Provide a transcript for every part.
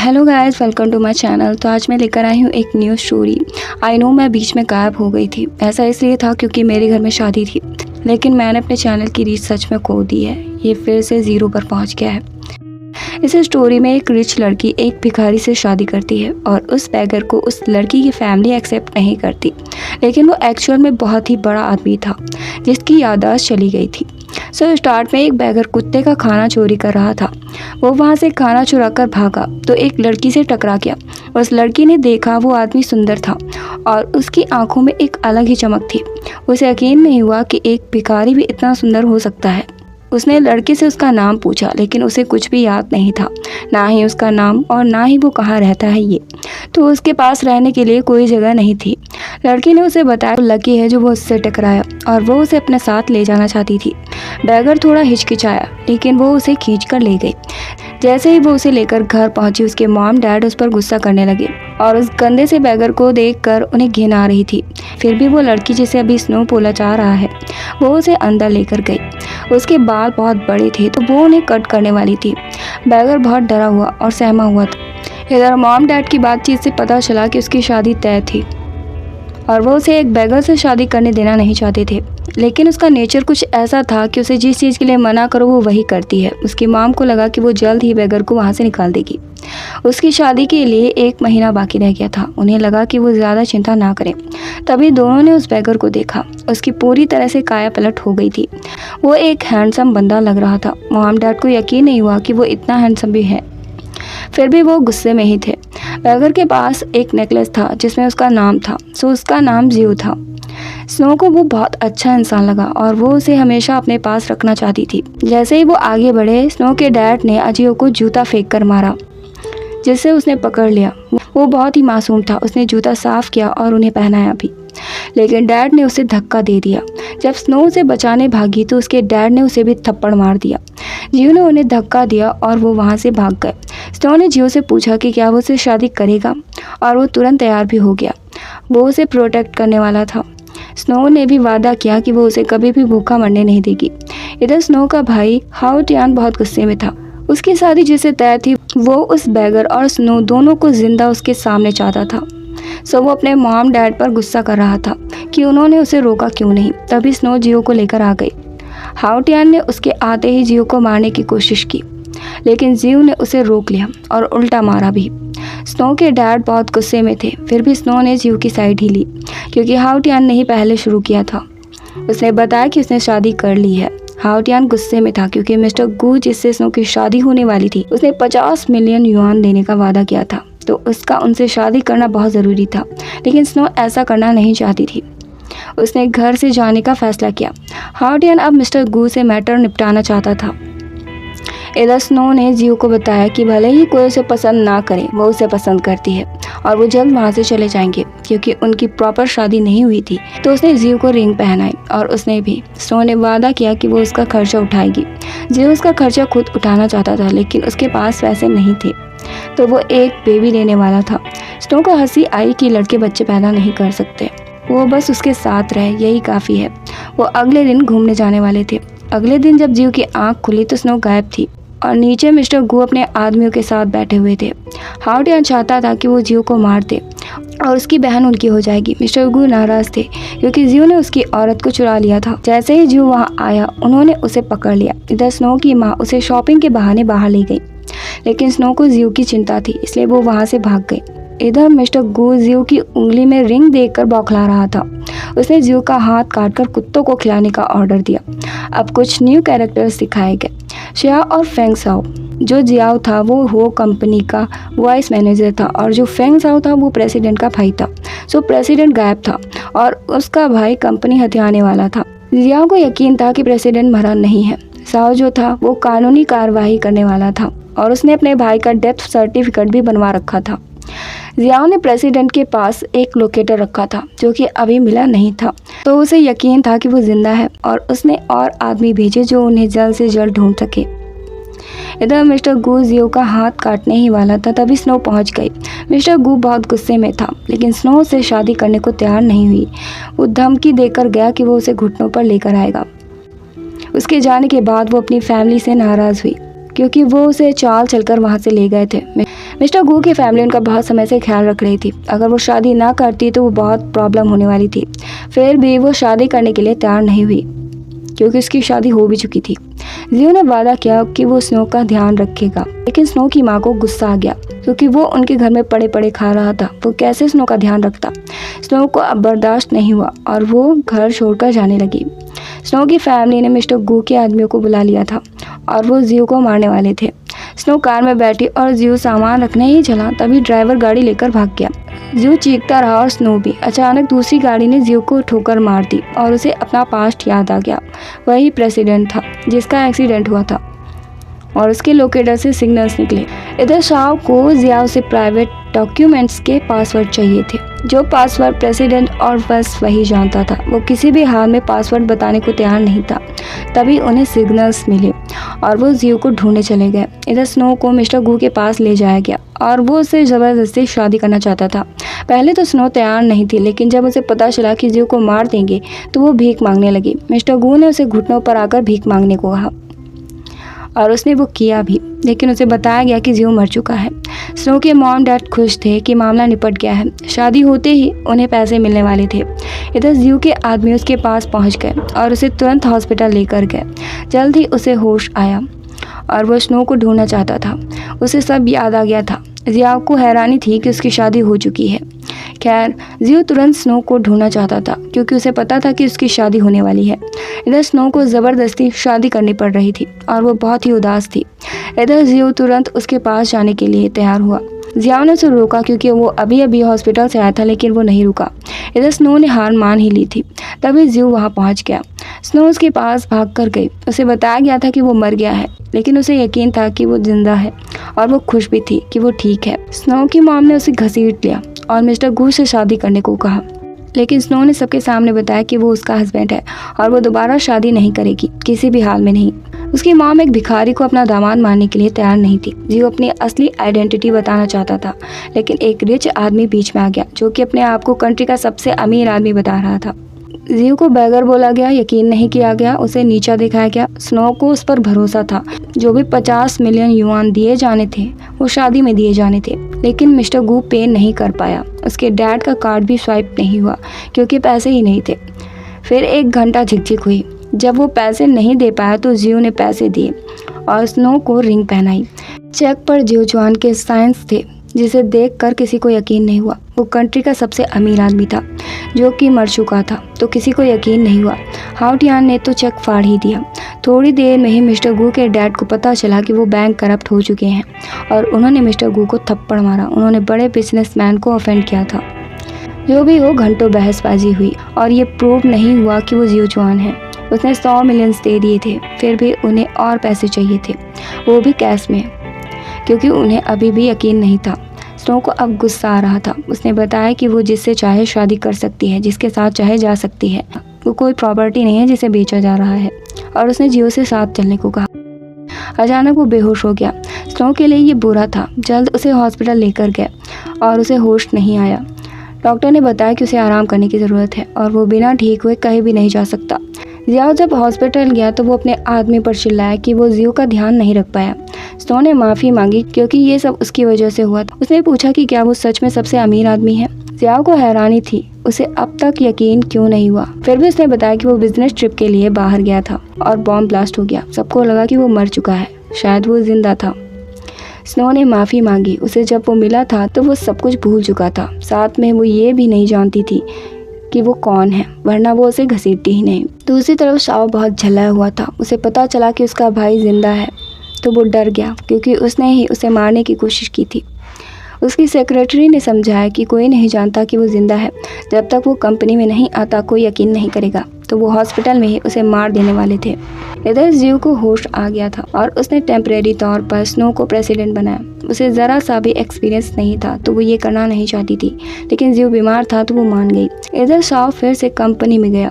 Hello guys, welcome to my channel. तो आज मैं लेकर आई हूँ एक न्यू स्टोरी। आई नो मैं बीच में गायब हो गई थी। ऐसा इसलिए था क्योंकि मेरे घर में शादी थी, लेकिन मैंने अपने चैनल की रीच सच में खो दी है। ये फिर से 0 पर पहुँच गया है। इस स्टोरी में एक रिच लड़की एक भिखारी से शादी करती है और उस बैगर को उस लड़की की फैमिली एक्सेप्ट नहीं करती, लेकिन वो एक्चुअल में बहुत ही बड़ा आदमी था जिसकी याददाश्त चली गई थी। सो स्टार्ट में एक बैगर कुत्ते का खाना चोरी कर रहा था। वो वहाँ से खाना चुरा कर भागा तो एक लड़की से टकरा गया। उस लड़की ने देखा वो आदमी सुंदर था और उसकी आंखों में एक अलग ही चमक थी। उसे यकीन नहीं हुआ कि एक भिखारी भी इतना सुंदर हो सकता है। उसने लड़के से उसका नाम पूछा, लेकिन उसे कुछ भी याद नहीं था, ना ही उसका नाम और ना ही वो कहाँ रहता है। ये तो उसके पास रहने के लिए कोई जगह नहीं थी। लड़की ने उसे बताया लकी है जो वो उससे टकराया और वो उसे अपने साथ ले जाना चाहती थी। बैगर थोड़ा हिचकिचाया, लेकिन वो उसे खींच कर ले गई। जैसे ही वो उसे लेकर घर पहुंची, उसके मॉम डैड उस पर गुस्सा करने लगे और उस गंदे से बैगर को देखकर उन्हें घिन आ रही थी। फिर भी वो लड़की जिसे अभी स्नो बोला जा रहा है, वो उसे अंदर लेकर गई। उसके बाल बहुत बड़े थे तो वो उन्हें कट करने वाली थी। बैगर बहुत डरा हुआ और सहमा हुआ था। इधर मॉम डैड की बातचीत से पता चला कि उसकी शादी तय थी और वो उसे एक बैगर से शादी करने देना नहीं चाहते थे, लेकिन उसका नेचर कुछ ऐसा था कि उसे जिस चीज़ के लिए मना करो वो वही करती है। उसकी मॉम को लगा कि वो जल्द ही बैगर को वहाँ से निकाल देगी। उसकी शादी के लिए 1 महीना बाकी रह गया था। उन्हें लगा कि वो ज़्यादा चिंता ना करें। तभी दोनों ने उस बैगर को देखा। उसकी पूरी तरह से काया पलट हो गई थी। वो एक हैंडसम बंदा लग रहा था। मॉम डैड को यकीन नहीं हुआ कि वो इतना हैंडसम भी है। फिर भी वो गुस्से में ही थे। बैगर के पास एक नेकलेस था जिसमें उसका नाम था, सो उसका नाम जियो था। स्नो को वो बहुत अच्छा इंसान लगा और वो उसे हमेशा अपने पास रखना चाहती थी। जैसे ही वो आगे बढ़े, स्नो के डैड ने अजियो को जूता फेंक कर मारा, जिससे उसने पकड़ लिया। वो बहुत ही मासूम था। उसने जूता साफ किया और उन्हें पहनाया भी, लेकिन डैड ने उसे धक्का दे दिया। जब स्नो उसे बचाने भागी तो उसके डैड ने उसे भी थप्पड़ मार दिया। जियो ने उन्हें धक्का दिया और वो वहाँ से भाग गए। स्नो ने जियो से पूछा कि क्या वो उससे शादी करेगा और वो तुरंत तैयार भी हो गया। वो उसे प्रोटेक्ट करने वाला था। स्नो ने भी वादा किया कि वो उसे कभी भी भूखा मरने नहीं देगी। इधर स्नो का भाई हाओ टियान बहुत गुस्से में था। उसकी शादी जिसे तय थी वो उस बैगर और स्नो दोनों को जिंदा उसके सामने चाहता था। सो वो अपने मॉम डैड पर गुस्सा कर रहा था कि उन्होंने उसे रोका क्यों नहीं। तभी स्नो जियो को लेकर आ गई। हाओ टियान ने उसके आते ही जियो को मारने की कोशिश की, लेकिन जियो ने उसे रोक लिया और उल्टा मारा भी। स्नो के डैड बहुत गुस्से में थे। फिर भी स्नो ने जियो की साइड ही ली, क्योंकि हाओ टियान ने ही पहले शुरू किया था। उसने बताया कि उसने शादी कर ली है। हाओ टियान गुस्से में था क्योंकि मिस्टर गू जिससे स्नो की शादी होने वाली थी, उसने 50 मिलियन युआन देने का वादा किया था, तो उसका उनसे शादी करना बहुत ज़रूरी था। लेकिन स्नो ऐसा करना नहीं चाहती थी। उसने घर से जाने का फैसला किया। हाओ टियान अब मिस्टर गू से मैटर निपटाना चाहता था। इधर स्नो ने जियो को बताया कि भले ही कोई उसे पसंद ना करे, वो उसे पसंद करती है और वो जल्द वहाँ से चले जाएंगे। क्योंकि उनकी प्रॉपर शादी नहीं हुई थी तो उसने जियो को रिंग पहनाई और उसने भी। स्नो ने वादा किया कि वो उसका खर्चा उठाएगी। जियो उसका खर्चा खुद उठाना चाहता था, लेकिन उसके पास पैसे नहीं थे, तो वो एक बेबी लेने वाला था। स्नो को हंसी आई कि लड़के बच्चे पैदा नहीं कर सकते, वो बस उसके साथ रहे, यही काफ़ी है। वो अगले दिन घूमने जाने वाले थे। अगले दिन जब जियो की आंख खुली तो स्नो गायब थी और नीचे मिस्टर गू अपने आदमियों के साथ बैठे हुए थे। हाओ टियान चाहता था कि वो जियो को मार दे और उसकी बहन उनकी हो जाएगी। मिस्टर गू नाराज थे क्योंकि जियो ने उसकी औरत को चुरा लिया था। जैसे ही जियो वहाँ आया, उन्होंने उसे पकड़ लिया। इधर स्नो की माँ उसे शॉपिंग के बहाने बाहर ले गई, लेकिन स्नो को जियो की चिंता थी, इसलिए वो वहाँ से भाग गई। इधर मिस्टर गू जियो की उंगली में रिंग देखकर बौखला रहा था। उसने जियो का हाथ काटकर कुत्तों को खिलाने का ऑर्डर दिया। अब कुछ न्यू कैरेक्टर्स दिखाए गए। शिया और फेंग साओ। जो जियाओ था वो कंपनी का वाइस मैनेजर था और जो फेंग साओ था वो प्रेसिडेंट का भाई था। सो प्रेसिडेंट गायब था और उसका भाई कंपनी हथियाने वाला था। जियाओ को यकीन था कि प्रेसिडेंट मरा नहीं है। साओ जो था वो कानूनी कार्रवाई करने वाला था और उसने अपने भाई का डेथ सर्टिफिकेट भी बनवा रखा था। जियाओ ने प्रेसिडेंट के पास एक लोकेटर रखा था जो कि अभी मिला नहीं था, तो उसे यकीन था कि वो जिंदा है और उसने और आदमी भेजे जो उन्हें जल्द से जल्द ढूंढ सके। इधर मिस्टर गू जियो का हाथ काटने ही वाला था, तभी स्नो पहुंच गई। मिस्टर गू बहुत गुस्से में था, लेकिन स्नो से शादी करने को तैयार नहीं हुई। वो धमकी देकर गया कि वो उसे घुटनों पर लेकर आएगा। उसके जाने के बाद वो अपनी फैमिली से नाराज़ हुई क्योंकि वो उसे चाल चलकर वहाँ से ले गए थे। मिस्टर गू की फैमिली उनका बहुत समय से ख्याल रख रही थी। अगर वो शादी ना करती तो वो बहुत प्रॉब्लम होने वाली थी। फिर भी वो शादी करने के लिए तैयार नहीं हुई क्योंकि उसकी शादी हो भी चुकी थी। जियो ने वादा किया कि वो स्नो का ध्यान रखेगा, लेकिन स्नो की माँ को गुस्सा आ गया क्योंकि वो उनके घर में पड़े पड़े खा रहा था। वो कैसे स्नो का ध्यान रखता। स्नो को अब बर्दाश्त नहीं हुआ और वो घर छोड़कर जाने लगी। स्नो की फैमिली ने मिस्टर गू के आदमियों को बुला लिया था और वो जियो को मारने वाले थे। स्नो कार में बैठी और जियो सामान रखने ही चला, तभी ड्राइवर गाड़ी लेकर भाग गया। जियो चीखता रहा और स्नो भी। अचानक दूसरी गाड़ी ने जियो को ठोकर मार दी और उसे अपना पास्ट याद आ गया। वही प्रेसिडेंट था जिसका एक्सीडेंट हुआ था और उसके लोकेटर से सिग्नल्स निकले। इधर शाह को जिया से प्राइवेट डॉक्यूमेंट्स के पासवर्ड चाहिए थे, जो पासवर्ड प्रेसिडेंट और बस वही जानता था। वो किसी भी हाल में पासवर्ड बताने को तैयार नहीं था। तभी उन्हें सिग्नल्स मिले और वो जियो को ढूंढने चले गए। इधर स्नो को मिस्टर गू के पास ले जाया गया और वो उससे ज़बरदस्ती शादी करना चाहता था। पहले तो स्नो तैयार नहीं थी, लेकिन जब उसे पता चला कि जियो को मार देंगे तो वो भीख मांगने लगी। मिस्टर गू ने उसे घुटनों पर आकर भीख मांगने को कहा और उसने वो किया भी, लेकिन उसे बताया गया कि जियो मर चुका है। स्नो के मॉम डैड खुश थे कि मामला निपट गया है। शादी होते ही उन्हें पैसे मिलने वाले थे। इधर जियो के आदमी उसके पास पहुंच गए और उसे तुरंत हॉस्पिटल लेकर गए। जल्द ही उसे होश आया और वो स्नो को ढूंढना चाहता था। उसे सब याद आ गया था। जिया को हैरानी थी कि उसकी शादी हो चुकी है। खैर, जियो तुरंत स्नो को ढूंढना चाहता था क्योंकि उसे पता था कि उसकी शादी होने वाली है। इधर स्नो को ज़बरदस्ती शादी करनी पड़ रही थी और वो बहुत ही उदास थी। इधर जियो तुरंत उसके पास जाने के लिए तैयार हुआ। जिया ने उसे रोका क्योंकि वो अभी अभी हॉस्पिटल से आया था, लेकिन वो नहीं रुका। इधर स्नो ने हार मान ही ली थी। तभी जियो वहाँ पहुँच गया। स्नो उसके पास भाग कर गई। उसे बताया गया था कि वो मर गया है, लेकिन उसे यकीन था कि वो जिंदा है और वो खुश भी थी कि वो ठीक है। स्नो की मॉम ने उसे घसीट लिया और मिस्टर गू से शादी करने को कहा, लेकिन स्नो ने सबके सामने बताया कि वो उसका हस्बैंड है और वो दोबारा शादी नहीं करेगी, किसी भी हाल में नहीं। उसकी मॉम एक भिखारी को अपना दामाद मानने के लिए तैयार नहीं थी। जियो अपनी असली आइडेंटिटी बताना चाहता था, लेकिन एक रिच आदमी बीच में आ गया जो कि अपने आप को कंट्री का सबसे अमीर आदमी बता रहा था। जियो को बैगर बोला गया, यकीन नहीं किया गया, उसे नीचा दिखाया गया। स्नो को उस पर भरोसा था। जो भी 50 मिलियन युआन दिए जाने थे वो शादी में दिए जाने थे, लेकिन मिस्टर गू पे नहीं कर पाया। उसके डैड का कार्ड भी स्वाइप नहीं हुआ क्योंकि पैसे ही नहीं थे। फिर 1 घंटा झिकझिक हुई। जब वो पैसे नहीं दे पाया तो जियो ने पैसे दिए और स्नो को रिंग पहनाई। चेक पर जियो जुआन के साइंस थे, जिसे देखकर किसी को यकीन नहीं हुआ। वो कंट्री का सबसे अमीर आदमी था जो कि मर चुका था, तो किसी को यकीन नहीं हुआ। हाउटियान ने तो चेक फाड़ ही दिया। थोड़ी देर में ही मिस्टर गू के डैड को पता चला कि वो बैंक करप्ट हो चुके हैं और उन्होंने मिस्टर गू को थप्पड़ मारा। उन्होंने बड़े बिजनेसमैन को ऑफेंड किया था। जो भी हो, घंटों बहसबाजी हुई और ये प्रूव नहीं हुआ कि वो जियो जुआन है। उसने 100 मिलियन दे दिए थे, फिर भी उन्हें और पैसे चाहिए थे, वो भी कैश में, क्योंकि उन्हें अभी भी यकीन नहीं था। स्नो को अब गुस्सा आ रहा था। उसने बताया कि वो जिससे चाहे शादी कर सकती है, जिसके साथ चाहे जा सकती है। वो कोई प्रॉपर्टी नहीं है जिसे बेचा जा रहा है, और उसने जियो से साथ चलने को कहा। अचानक वो बेहोश हो गया। स्नो के लिए ये बुरा था। जल्द उसे हॉस्पिटल लेकर गए और उसे होश नहीं आया। डॉक्टर ने बताया कि उसे आराम करने की ज़रूरत है और वो बिना ठीक हुए कहीं भी नहीं जा सकता। जिया जब हॉस्पिटल गया तो वो अपने आदमी पर चिल्लाया कि वो जियो का ध्यान नहीं रख पाया। स्नो ने माफ़ी मांगी क्योंकि ये सब उसकी वजह से हुआ था। उसने पूछा कि क्या वो सच में सबसे अमीर आदमी है। जिया को हैरानी थी, उसे अब तक यकीन क्यों नहीं हुआ। फिर भी उसने बताया कि वो बिजनेस ट्रिप के लिए बाहर गया था और बॉम्ब ब्लास्ट हो गया। सबको लगा कि वो मर चुका है, शायद वो जिंदा था। स्नो ने माफ़ी मांगी। उसे जब वो मिला था तो वो सब कुछ भूल चुका था। साथ में वो ये भी नहीं जानती थी कि वो कौन है, वरना वो उसे घसीटती ही नहीं। दूसरी तरफ शाओ बहुत झल्लाया हुआ था। उसे पता चला कि उसका भाई जिंदा है तो वो डर गया क्योंकि उसने ही उसे मारने की कोशिश की थी। उसकी सेक्रेटरी ने समझाया कि कोई नहीं जानता कि वो जिंदा है। जब तक वो कंपनी में नहीं आता कोई यकीन नहीं करेगा। तो वो हॉस्पिटल में ही उसे मार देने वाले थे। इधर जियो को होश आ गया था और उसने टेम्परेरी तौर पर स्नो को प्रेसिडेंट बनाया। उसे ज़रा सा भी एक्सपीरियंस नहीं था तो वो ये करना नहीं चाहती थी, लेकिन जियो बीमार था तो वो मान गई। इधर शाओ फिर से कंपनी में गया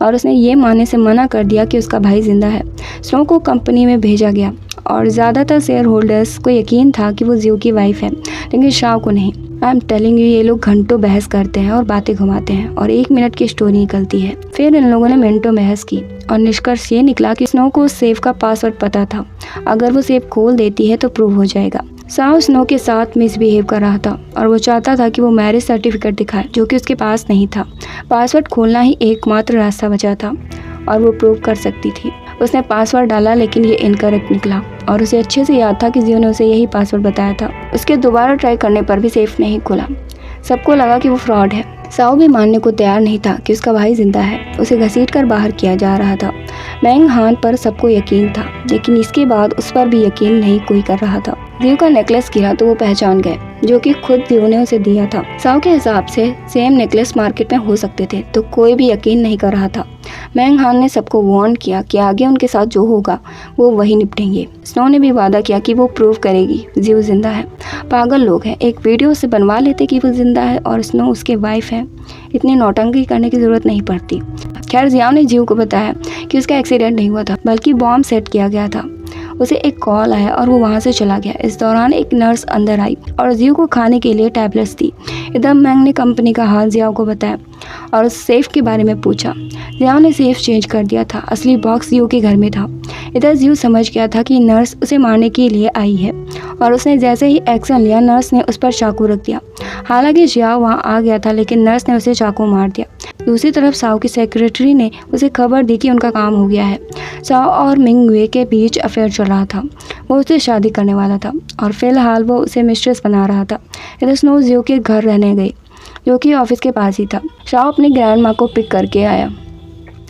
और उसने ये मानने से मना कर दिया कि उसका भाई जिंदा है। स्नो को कंपनी में भेजा गया और ज़्यादातर शेयर होल्डर्स को यकीन था कि वो जियो की वाइफ है, लेकिन शाओ को नहीं। आई एम टेलिंग यू, ये लोग घंटों बहस करते हैं और बातें घुमाते हैं और 1 मिनट की स्टोरी निकलती है। फिर इन लोगों ने मिनटों बहस की और निष्कर्ष ये निकला कि स्नो को उस सेफ का पासवर्ड पता था। अगर वो सेफ खोल देती है तो प्रूव हो जाएगा। साउ स्नो के साथ मिसबिहेव कर रहा था और वो चाहता था कि वो मैरिज सर्टिफिकेट दिखाए जो कि उसके पास नहीं था। पासवर्ड खोलना ही एकमात्र रास्ता बचा था और वो प्रूव कर सकती थी। उसने पासवर्ड डाला लेकिन ये इनकरेक्ट निकला और उसे अच्छे से याद था कि जियो ने उसे यही पासवर्ड बताया था। उसके दोबारा ट्राई करने पर भी सेफ नहीं खुला। सबको लगा कि वो फ्रॉड है। साउ भी मानने को तैयार नहीं था कि उसका भाई जिंदा है। उसे घसीटकर बाहर किया जा रहा था। मैंग हान पर सबको यकीन था लेकिन इसके बाद उस पर भी यकीन नहीं कोई कर रहा था। जियो का नेकलेस गिरा तो वो पहचान गए जो कि खुद जियो ने उसे दिया था। साउ के हिसाब से सेम नेकलेस मार्केट में हो सकते थे तो कोई भी यकीन नहीं कर रहा था। मैंग हान ने सबको वार्न किया कि आगे उनके साथ जो होगा वो वही निपटेंगे। स्नो ने भी वादा किया कि वो प्रूव करेगी जियो जिंदा है। पागल लोग हैं, एक वीडियो से बनवा लेते कि वो जिंदा है और स्नो उसके वाइफ है। इतनी नौटंकी करने की जरूरत नहीं पड़ती। खैर जियाओ ने जियो को बताया कि उसका एक्सीडेंट नहीं हुआ था बल्कि बॉम्ब सेट किया गया था। उसे एक कॉल आया और वो वहाँ से चला गया। इस दौरान एक नर्स अंदर आई और जियो को खाने के लिए टैबलेट्स दी। इधर मैंग ने कंपनी का हाल जियाओ को बताया और उस सेफ के बारे में पूछा। जियाओ ने सेफ चेंज कर दिया था। असली बॉक्स जियो के घर में था। इधर जियो समझ गया था कि नर्स उसे मारने के लिए आई है और उसने जैसे ही एक्शन लिया नर्स ने उस पर चाकू रख दिया। हालांकि जियाओ वहाँ आ गया था लेकिन नर्स ने उसे चाकू मार दिया। दूसरी तरफ साओ की सेक्रेटरी ने उसे खबर दी कि उनका काम हो गया है। साओ और मिंग वे के बीच अफेयर चल रहा था। वो उससे शादी करने वाला था और फिलहाल वो उसे मिस्ट्रेस बना रहा था। इधर स्नो जियो के घर रहने गई जो कि ऑफिस के पास ही था। साओ अपनी ग्रैंड माँ को पिक करके आया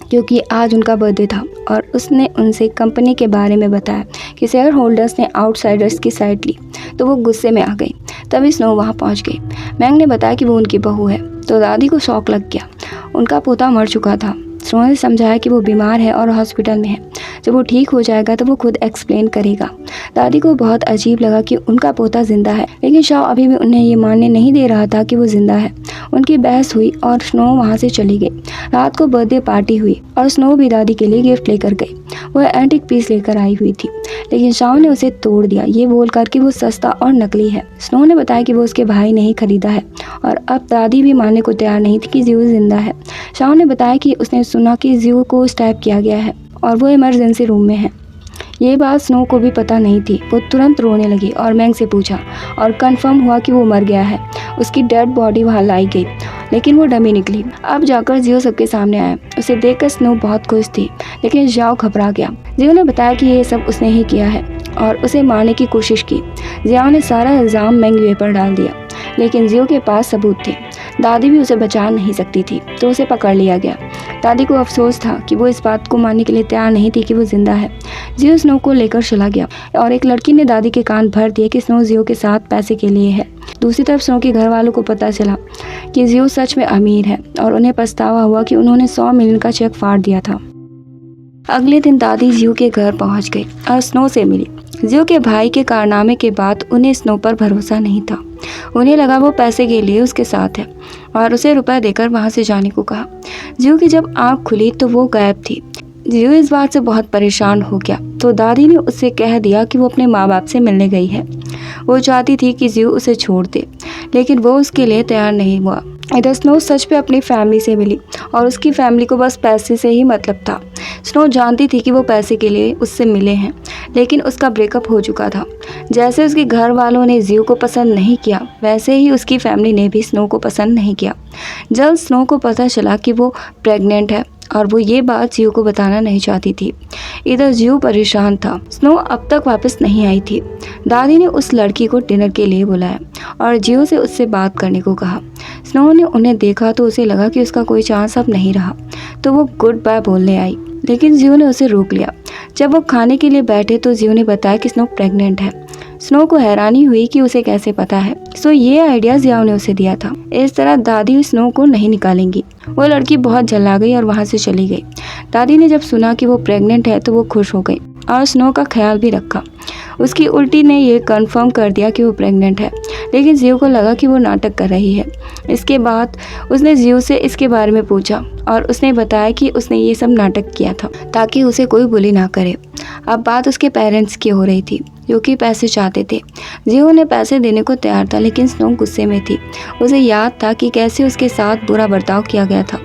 क्योंकि आज उनका बर्थडे था और उसने उनसे कंपनी के बारे में बताया कि शेयर होल्डर्स ने आउटसाइडर्स की साइड ली तो वो गुस्से में आ गई। तभी स्नो वहाँ पहुँच गई। मैंग ने बताया कि वो उनकी बहू है तो दादी को शौक लग गया। उनका पोता मर चुका था। स्नो ने समझाया कि वो बीमार है और हॉस्पिटल में है। जब वो ठीक हो जाएगा तो वो खुद एक्सप्लेन करेगा। दादी को बहुत अजीब लगा कि उनका पोता जिंदा है लेकिन शाओ अभी भी उन्हें ये मानने नहीं दे रहा था कि वो जिंदा है। उनकी बहस हुई और स्नो वहाँ से चली गई। रात को बर्थडे पार्टी हुई और स्नो भी दादी के लिए गिफ्ट लेकर गई। वह एंटीक पीस लेकर आई हुई थी लेकिन शाओ ने उसे तोड़ दिया ये बोलकर कि वो सस्ता और नकली है। स्नो ने बताया कि वो उसके भाई ने ही खरीदा है और अब दादी भी मानने को तैयार नहीं थी कि जियो जिंदा है। शाओ ने बताया कि उसने सुना कि जियो को स्टैब किया गया है और वो इमरजेंसी रूम में है। ये बात स्नो को भी पता नहीं थी। वो तुरंत रोने लगी और मैंग से पूछा और कंफर्म हुआ कि वो मर गया है। उसकी डेड बॉडी वहाँ लाई गई लेकिन वो डमी निकली। अब जाकर जियो सबके सामने आया। उसे देखकर स्नो बहुत खुश थी लेकिन जाओ घबरा गया। जियो ने बताया कि ये सब उसने ही किया है और उसे मारने की कोशिश की। जियाओ ने सारा इल्ज़ाम मैंग वे पर डाल दिया लेकिन जियो के पास सबूत थे। दादी भी उसे बचा नहीं सकती थी तो उसे पकड़ लिया गया। दादी को अफसोस था कि वो इस बात को मानने के लिए तैयार नहीं थी कि वो जिंदा है। जियो स्नो को लेकर चला गया और एक लड़की ने दादी के कान भर दिए कि स्नो जियो के साथ पैसे के लिए है। दूसरी तरफ स्नो के घर वालों को पता चला कि जियो सच में अमीर है और उन्हें पछतावा हुआ कि उन्होंने 100 मिलियन का चेक फाड़ दिया था। अगले दिन दादी जियो के घर पहुंच गई और स्नो से मिली। जियो के भाई के कारनामे के बाद उन्हें स्नो पर भरोसा नहीं था। उन्हें लगा वो पैसे के लिए उसके साथ है और उसे रुपए देकर वहां से जाने को कहा। जियो की जब आंख खुली तो वो गायब थी। जियो इस बात से बहुत परेशान हो गया तो दादी ने उससे कह दिया कि वो अपने माँ बाप से मिलने गई है। वो चाहती थी कि जियो उसे छोड़ दे लेकिन वो उसके लिए तैयार नहीं हुआ। इधर स्नो सच पे अपनी फैमिली से मिली और उसकी फैमिली को बस पैसे से ही मतलब था। स्नो जानती थी कि वो पैसे के लिए उससे मिले हैं लेकिन उसका ब्रेकअप हो चुका था। जैसे उसके घर वालों ने जियो को पसंद नहीं किया वैसे ही उसकी फैमिली ने भी स्नो को पसंद नहीं किया। जल्द स्नो को पता चला कि वो प्रेग्नेंट है और वो ये बात जियो को बताना नहीं चाहती थी। इधर जियो परेशान था। स्नो अब तक वापस नहीं आई थी। दादी ने उस लड़की को डिनर के लिए बुलाया और जियो से उससे बात करने को कहा। स्नो ने उन्हें देखा तो उसे लगा कि उसका कोई चांस अब नहीं रहा तो वो गुड बाय बोलने आई लेकिन जियो ने उसे रोक लिया। जब वो खाने के लिए बैठे तो जियो ने बताया कि स्नो प्रेग्नेंट है। स्नो को हैरानी हुई कि उसे कैसे पता है। सो ये आइडिया जियाओ ने उसे दिया था। इस तरह दादी स्नो को नहीं निकालेंगी। वो लड़की बहुत जला गई और वहाँ से चली गई। दादी ने जब सुना कि वो प्रेग्नेंट है तो वो खुश हो गई और स्नो का ख्याल भी रखा। उसकी उल्टी ने ये कंफर्म कर दिया कि वो प्रेग्नेंट है लेकिन जियो को लगा कि वो नाटक कर रही है। इसके बाद उसने जियो से इसके बारे में पूछा और उसने बताया कि उसने ये सब नाटक किया था ताकि उसे कोई बुली ना करे। अब बात उसके पेरेंट्स की हो रही थी जो कि पैसे चाहते थे। जियो ने पैसे देने को तैयार था लेकिन स्नो गुस्से में थी। उसे याद था कि कैसे उसके साथ बुरा बर्ताव किया गया था।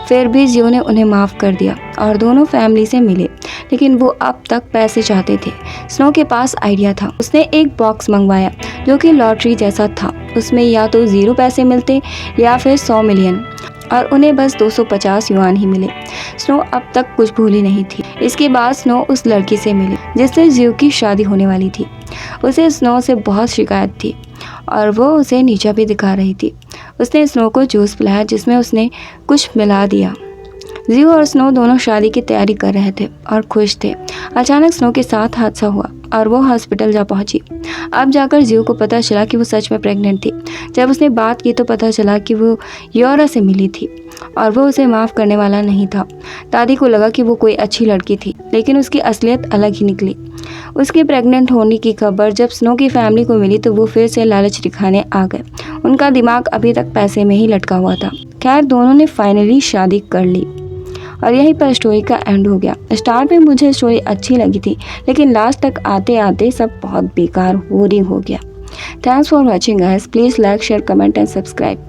फिर भी जियो ने उन्हें माफ़ कर दिया और दोनों फैमिली से मिले, लेकिन वो अब तक पैसे चाहते थे। स्नो के पास आइडिया था। उसने एक बॉक्स मंगवाया जो कि लॉटरी जैसा था। उसमें या तो 0 पैसे मिलते या फिर 100 मिलियन, और उन्हें बस 250 युआन ही मिले। स्नो अब तक कुछ भूली नहीं थी। इसके बाद स्नो उस लड़की से मिली जिससे जियो की शादी होने वाली थी। उसे स्नो से बहुत शिकायत थी और वो उसे नीचा भी दिखा रही थी। उसने स्नो को जूस पिलाया जिसमें उसने कुछ मिला दिया। जियो और स्नो दोनों शादी की तैयारी कर रहे थे और खुश थे। अचानक स्नो के साथ हादसा हुआ और वो हॉस्पिटल जा पहुंची। अब जाकर जियो को पता चला कि वो सच में प्रेग्नेंट थी। जब उसने बात की तो पता चला कि वो योरा से मिली थी और वो उसे माफ़ करने वाला नहीं था। दादी को लगा कि वो कोई अच्छी लड़की थी, लेकिन उसकी असलियत अलग ही निकली। उसके प्रेग्नेंट होने की खबर जब स्नो की फैमिली को मिली तो वो फिर से लालच दिखाने आ गए। उनका दिमाग अभी तक पैसे में ही लटका हुआ था। खैर, दोनों ने फाइनली शादी कर ली और यहीं पर स्टोरी का एंड हो गया। स्टार्ट में मुझे स्टोरी अच्छी लगी थी, लेकिन लास्ट तक आते आते सब बहुत बेकार बोरिंग हो गया। Thanks for watching guys. Please like, share, comment and subscribe.